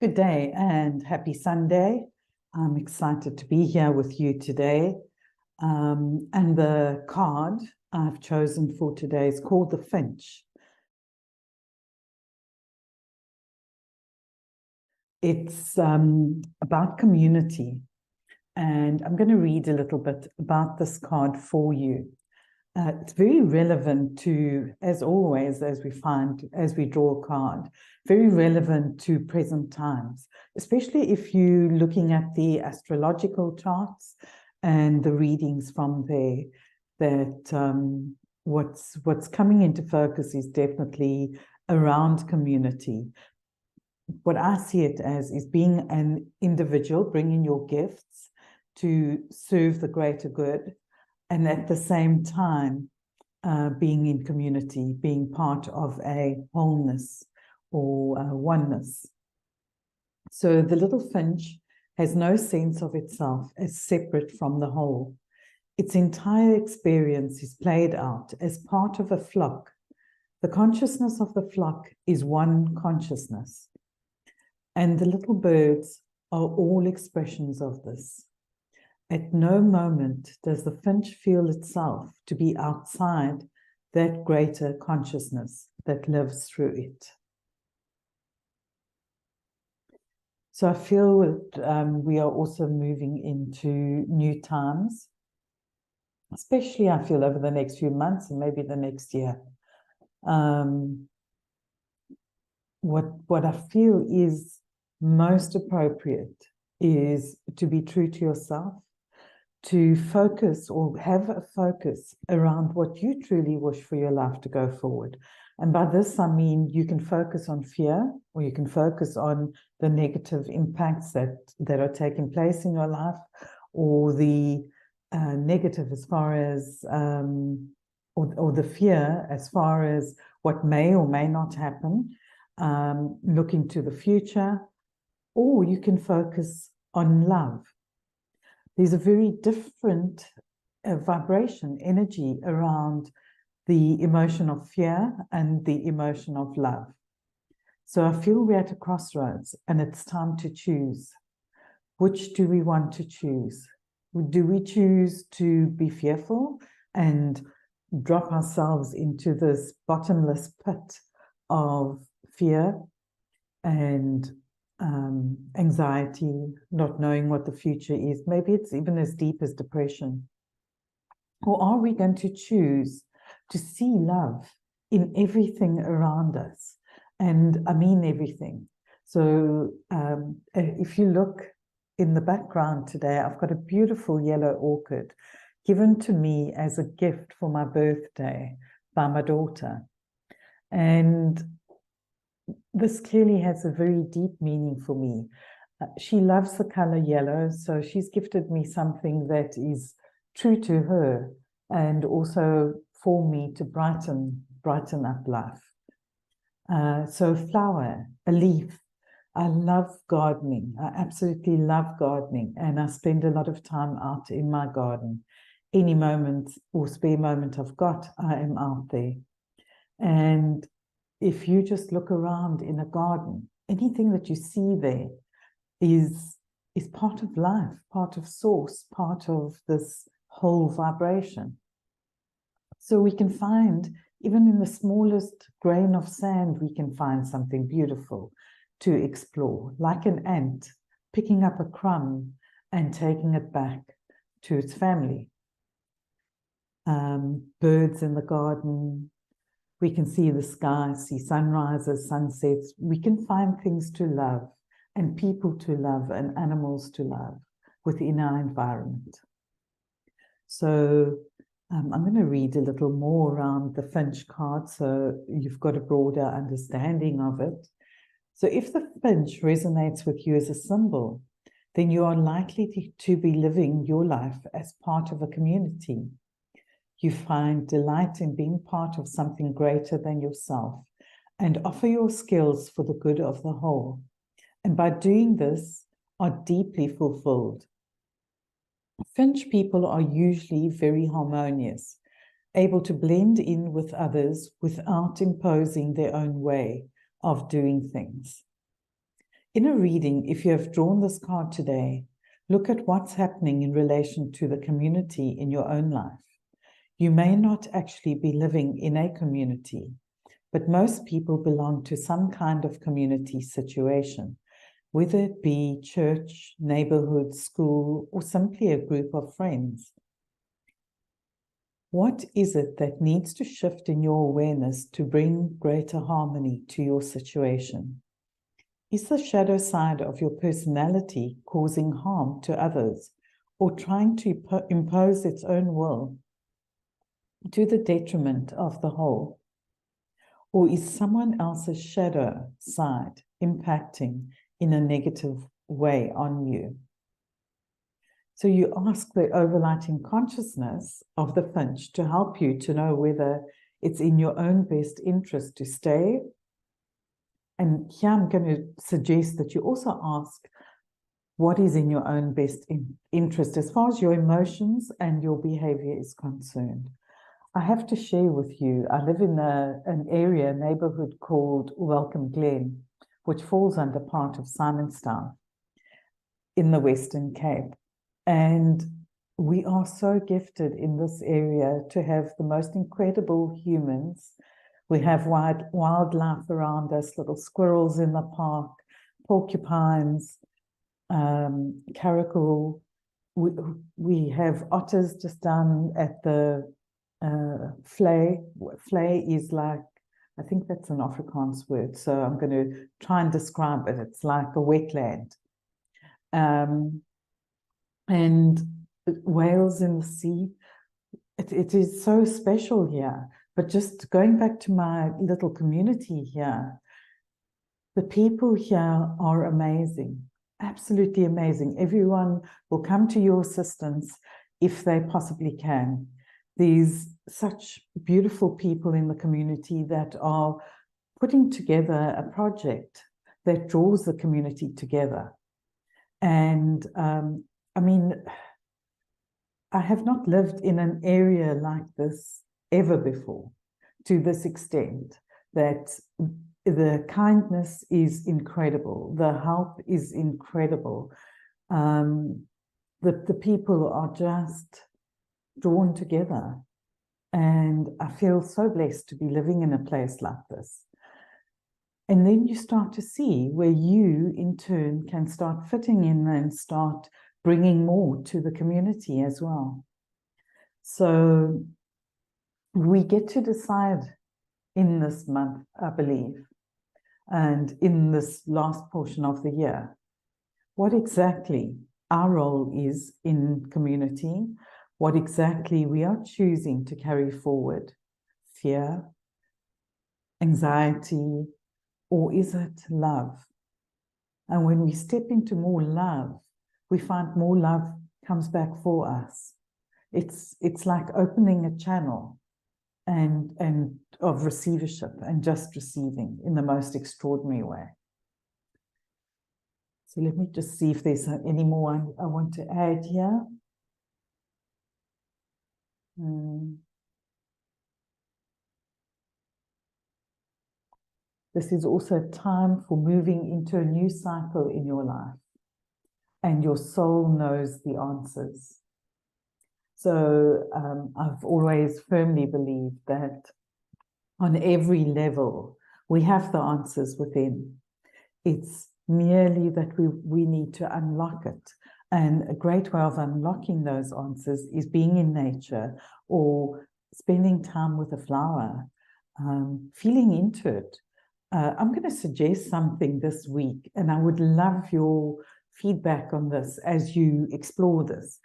Good day and happy Sunday. I'm excited to be here with you today. And the card I've chosen for today is called the Finch. It's about community. And I'm going to read a little bit about this card for you. It's very relevant to, as always, as we draw a card, very relevant to present times, especially if you're looking at the astrological charts and the readings from there, that what's coming into focus is definitely around community. What I see it as is being an individual, bringing your gifts to serve the greater good, and at the same time, being in community, being part of a wholeness or oneness. So the little finch has no sense of itself as separate from the whole. Its entire experience is played out as part of a flock. The consciousness of the flock is one consciousness. And the little birds are all expressions of this. At no moment does the finch feel itself to be outside that greater consciousness that lives through it. So I feel that we are also moving into new times, especially I feel over the next few months and maybe the next year. What I feel is most appropriate is to be true to yourself, to focus or have a focus around what you truly wish for your life to go forward. And by this, I mean you can focus on fear, or you can focus on the negative impacts that are taking place in your life, or the negative as far as, or the fear as far as what may or may not happen, looking to the future, or you can focus on love. There's a very different vibration, energy around the emotion of fear and the emotion of love. So I feel we're at a crossroads and it's time to choose. Which do we want to choose? Do we choose to be fearful and drop ourselves into this bottomless pit of fear and anxiety, not knowing what the future is? Maybe it's even as deep as depression. Or are we going to choose to see love in everything around us? And I mean everything. So if you look in the background today, I've got a beautiful yellow orchid given to me as a gift for my birthday by my daughter. And this clearly has a very deep meaning for me. She loves the color yellow, so she's gifted me something that is true to her and also for me to brighten up life. So a flower, a leaf. I love gardening. I absolutely love gardening, and I spend a lot of time out in my garden. Any moment or spare moment I've got, I am out there. And if you just look around in a garden, anything that you see there is part of life, part of source, part of this whole vibration. So we can find, even in the smallest grain of sand, we can find something beautiful to explore, like an ant picking up a crumb and taking it back to its family. Birds in the garden. We can see the sky, see sunrises, sunsets. We can find things to love and people to love and animals to love within our environment. So I'm going to read a little more around the Finch card so you've got a broader understanding of it. So if the Finch resonates with you as a symbol, then you are likely to be living your life as part of a community. You find delight in being part of something greater than yourself and offer your skills for the good of the whole. And by doing this, are deeply fulfilled. Finch people are usually very harmonious, able to blend in with others without imposing their own way of doing things. In a reading, if you have drawn this card today, look at what's happening in relation to the community in your own life. You may not actually be living in a community, but most people belong to some kind of community situation, whether it be church, neighborhood, school, or simply a group of friends. What is it that needs to shift in your awareness to bring greater harmony to your situation? Is the shadow side of your personality causing harm to others or trying to impose its own will to the detriment of the whole? Or is someone else's shadow side impacting in a negative way on you? So you ask the overlighting consciousness of the Finch to help you to know whether it's in your own best interest to stay. And here I'm going to suggest that you also ask what is in your own best interest as far as your emotions and your behavior is concerned. I have to share with you, I live in an area, a neighborhood called Welcome Glen, which falls under part of Simonstown in the Western Cape. And we are so gifted in this area to have the most incredible humans. We have wildlife around us, little squirrels in the park, porcupines, caracal. We have otters just down at the Vlei. Vlei is like, I think that's an Afrikaans word, so I'm going to try and describe it. It's like a wetland. And whales in the sea. It is so special here. But just going back to my little community here, the people here are amazing, absolutely amazing. Everyone will come to your assistance if they possibly can. There's such beautiful people in the community that are putting together a project that draws the community together. And I mean, I have not lived in an area like this ever before, to this extent, that the kindness is incredible, the help is incredible. The people are just drawn together. And I feel so blessed to be living in a place like this. And then you start to see where you, in turn, can start fitting in and start bringing more to the community as well. So we get to decide in this month, I believe, and in this last portion of the year, what exactly our role is in community, what exactly we are choosing to carry forward, fear, anxiety, or is it love? And when we step into more love, we find more love comes back for us. It's like opening a channel and of receivership and just receiving in the most extraordinary way. So let me just see if there's any more I want to add here. This is also time for moving into a new cycle in your life. And your soul knows the answers. So I've always firmly believed that on every level, we have the answers within. It's merely that we need to unlock it. And a great way of unlocking those answers is being in nature or spending time with a flower, feeling into it. I'm going to suggest something this week, and I would love your feedback on this as you explore this,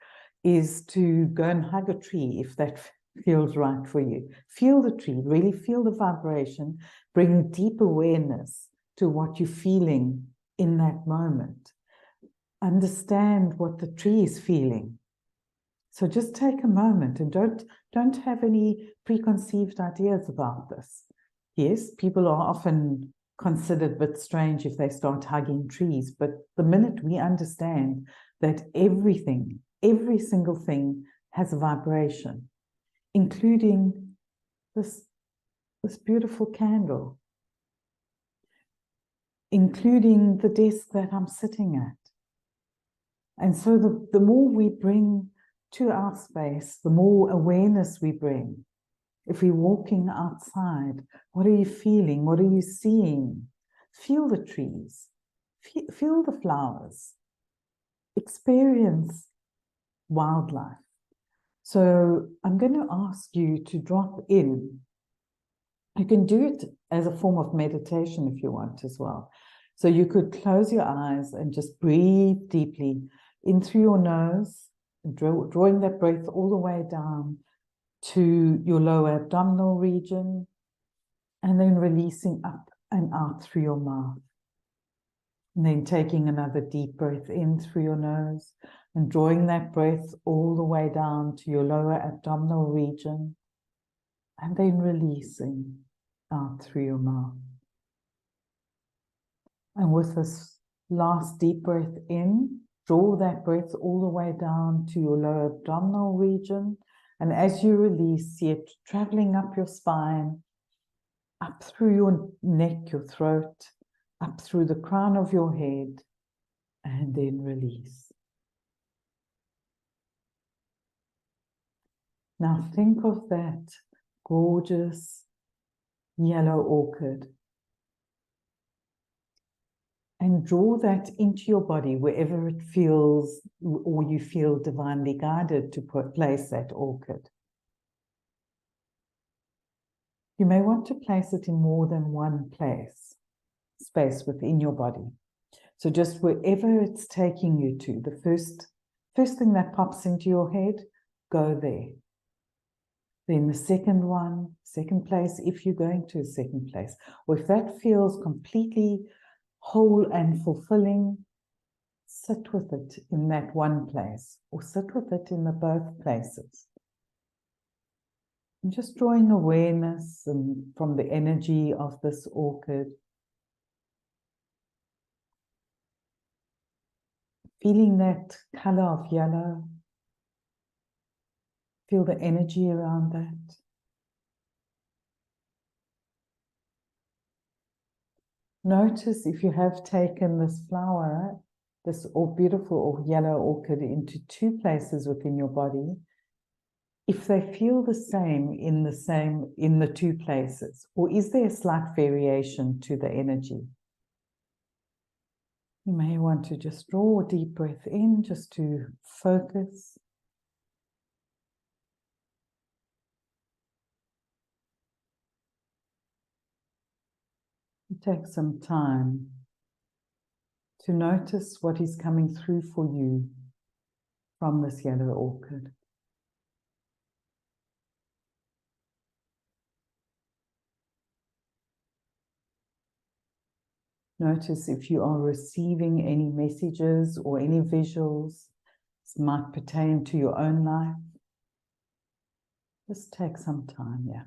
is to go and hug a tree if that feels right for you. Feel the tree, really feel the vibration, bring deep awareness to what you're feeling in that moment. Understand what the tree is feeling. So just take a moment and don't have any preconceived ideas about this. Yes, people are often considered a bit strange if they start hugging trees, but the minute we understand that everything, every single thing has a vibration, including this beautiful candle. including the desk that I'm sitting at. And so the more we bring to our space, the more awareness we bring. If we're walking outside, what are you feeling? What are you seeing? Feel the trees, feel the flowers, experience wildlife. So I'm going to ask you to drop in. You can do it as a form of meditation if you want as well. So you could close your eyes and just breathe deeply in through your nose, drawing that breath all the way down to your lower abdominal region, and then releasing up and out through your mouth. And then taking another deep breath in through your nose and drawing that breath all the way down to your lower abdominal region, and then releasing out through your mouth. And with this last deep breath in, draw that breath all the way down to your lower abdominal region. And as you release, see it traveling up your spine, up through your neck, your throat, up through the crown of your head, and then release. Now think of that gorgeous yellow orchid and draw that into your body wherever it feels or you feel divinely guided to place that orchid. You may want to place it in more than one space within your body. So just wherever it's taking you to, the first thing that pops into your head, go there. Then the second place, if you're going to a second place, or if that feels completely whole and fulfilling, sit with it in that one place, or sit with it in the both places. And just drawing awareness from the energy of this orchid. Feeling that color of yellow. Feel the energy around that. Notice if you have taken this flower, this beautiful or yellow orchid, into two places within your body, if they feel the same in the two places, or is there a slight variation to the energy? You may want to just draw a deep breath in just to focus. Take some time to notice what is coming through for you from this yellow orchid. Notice if you are receiving any messages or any visuals that might pertain to your own life. Just take some time, yeah.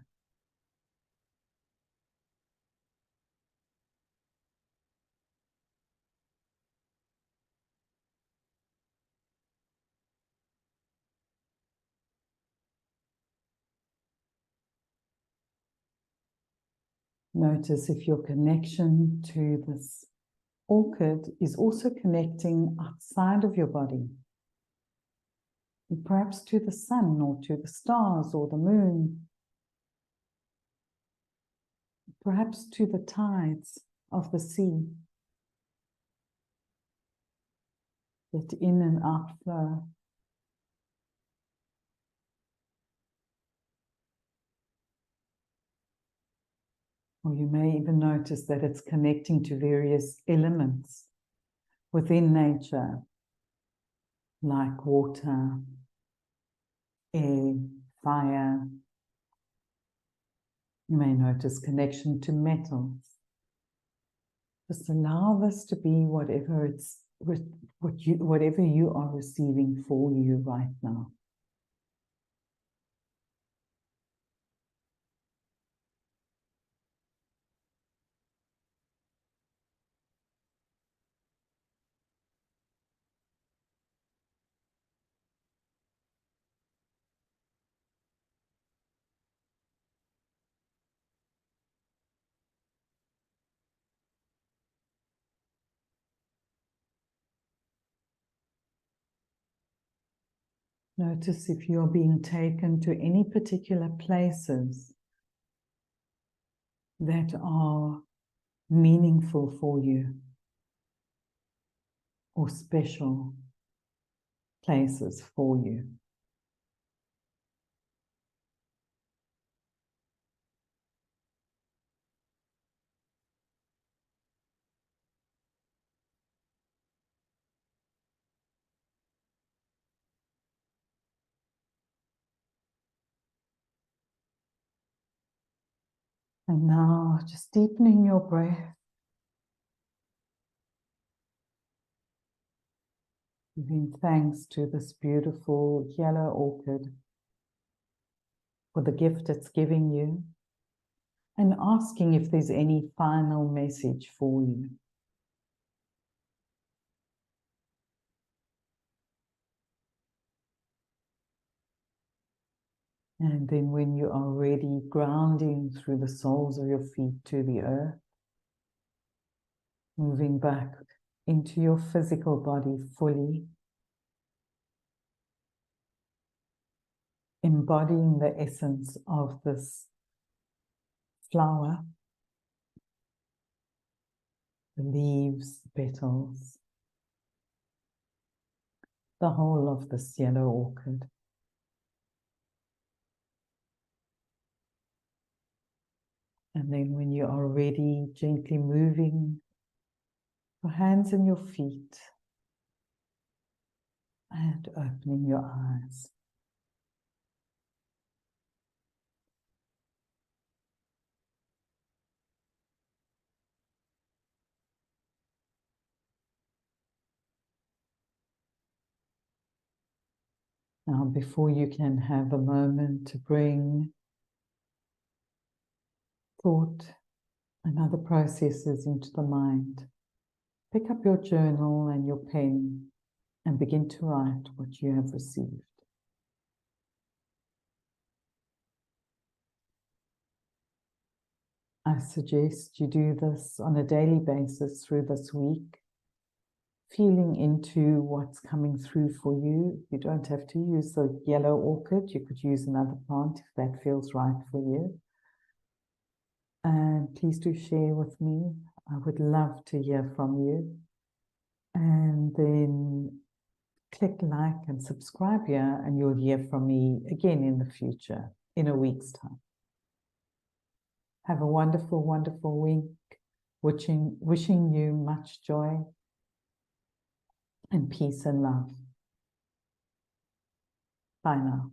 Notice if your connection to this orchid is also connecting outside of your body. And perhaps to the sun or to the stars or the moon. Perhaps to the tides of the sea that in and out flow. Or you may even notice that it's connecting to various elements within nature, like water, air, fire. You may notice connection to metals. Just allow this to be whatever you are receiving for you right now. Notice if you're being taken to any particular places that are meaningful for you, or special places for you. And now just deepening your breath, giving thanks to this beautiful yellow orchid for the gift it's giving you, and asking if there's any final message for you. And then when you are ready, grounding through the soles of your feet to the earth, moving back into your physical body fully, embodying the essence of this flower, the leaves, the petals, the whole of this yellow orchid. And then when you are ready, gently moving your hands and your feet and opening your eyes. Now, before you can have a moment to bring thought and other processes into the mind, pick up your journal and your pen and begin to write what you have received. I suggest you do this on a daily basis through this week, feeling into what's coming through for you. You don't have to use the yellow orchid. You could use another plant if that feels right for you. And please do share with me. I would love to hear from you. And then click like and subscribe here, and you'll hear from me again in the future, in a week's time. Have a wonderful, wonderful week. Wishing you much joy and peace and love. Bye now.